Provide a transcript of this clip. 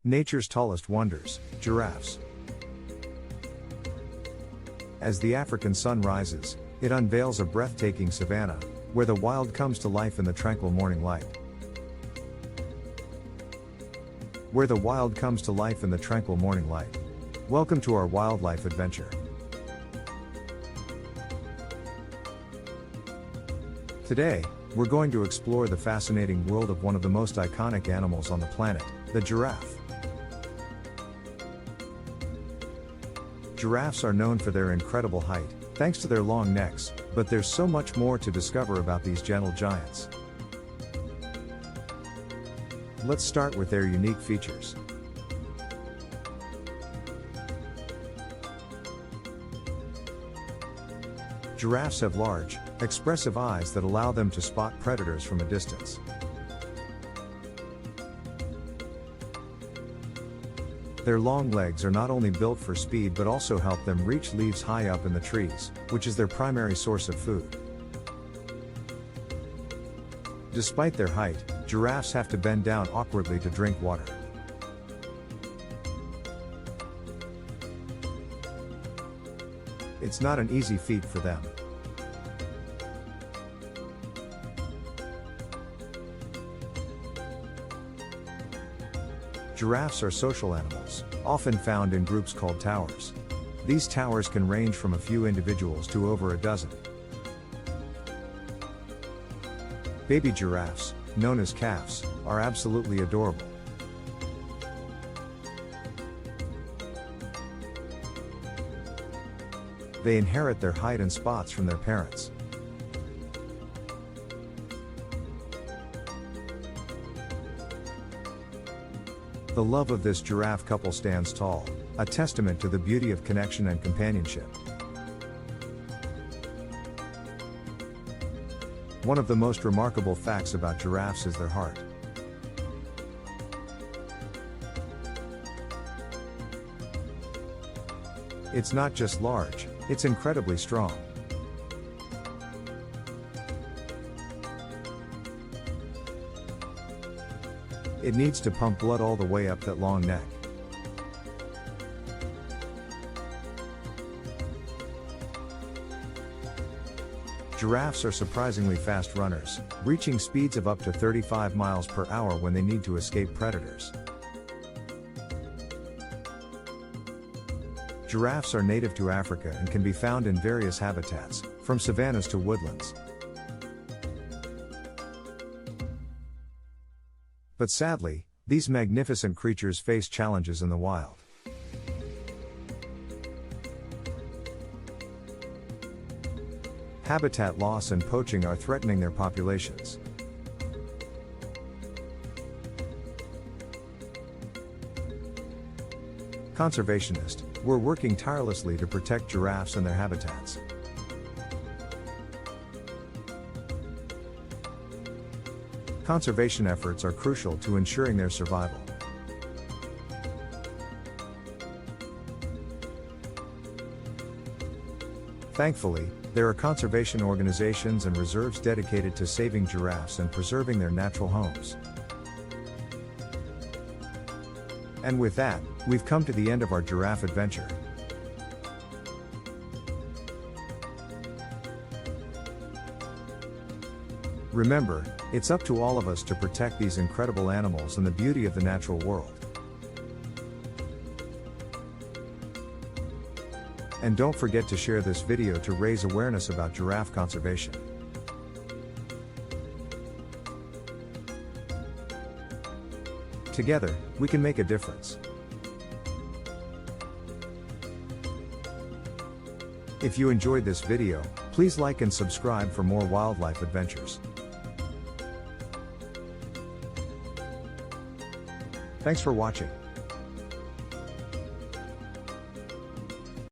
Nature's tallest wonders, giraffes. As the African sun rises, it unveils a breathtaking savanna, where the wild comes to life in the tranquil morning light. Where the wild comes to life in the tranquil morning light. Welcome to our wildlife adventure. Today, we're going to explore the fascinating world of one of the most iconic animals on the planet, the giraffe. Giraffes are known for their incredible height, thanks to their long necks, but there's so much more to discover about these gentle giants. Let's start with their unique features. Giraffes have large, expressive eyes that allow them to spot predators from a distance. Their long legs are not only built for speed but also help them reach leaves high up in the trees, which is their primary source of food. Despite their height, giraffes have to bend down awkwardly to drink water. It's not an easy feat for them. Giraffes are social animals, often found in groups called towers. These towers can range from a few individuals to over a dozen. Baby giraffes, known as calves, are absolutely adorable. They inherit their height and spots from their parents. The love of this giraffe couple stands tall, a testament to the beauty of connection and companionship. One of the most remarkable facts about giraffes is their heart. It's not just large, it's incredibly strong. It needs to pump blood all the way up that long neck. Giraffes are surprisingly fast runners, reaching speeds of up to 35 miles per hour when they need to escape predators. Giraffes are native to Africa and can be found in various habitats, from savannas to woodlands. But sadly, these magnificent creatures face challenges in the wild. Habitat loss and poaching are threatening their populations. Conservationists, we're working tirelessly to protect giraffes and their habitats. Conservation efforts are crucial to ensuring their survival. Thankfully, there are conservation organizations and reserves dedicated to saving giraffes and preserving their natural homes. And with that, we've come to the end of our giraffe adventure. Remember, it's up to all of us to protect these incredible animals and the beauty of the natural world. And don't forget to share this video to raise awareness about giraffe conservation. Together, we can make a difference. If you enjoyed this video, please like and subscribe for more wildlife adventures. Thanks for watching.